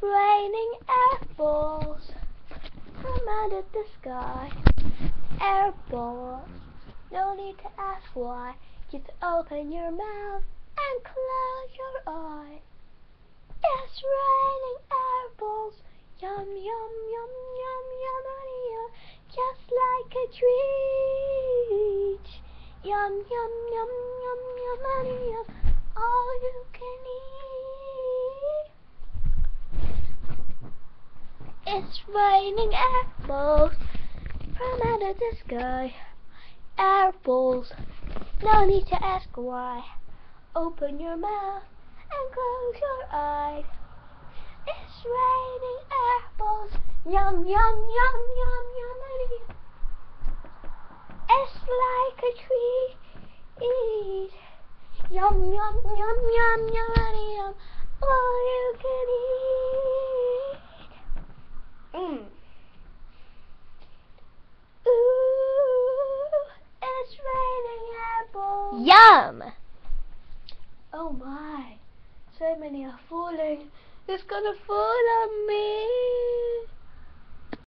raining apples from under the sky. Apples, no need to ask why. Just open your mouth and close your eyes. It's raining apples, yum yum yum yum yum yum, just like a treat. Yum yum yum yum yum yum, all you can eat. It's raining apples from under the sky. Apples, no need to ask why. Open your mouth and close your eyes. It's raining apples, yum yum yum yum yum. It's like a treat. Yum yum yum yum yum yum, all you can eat. Ooh, it's raining apples. Yum! Oh my, so many are falling. It's gonna fall on me.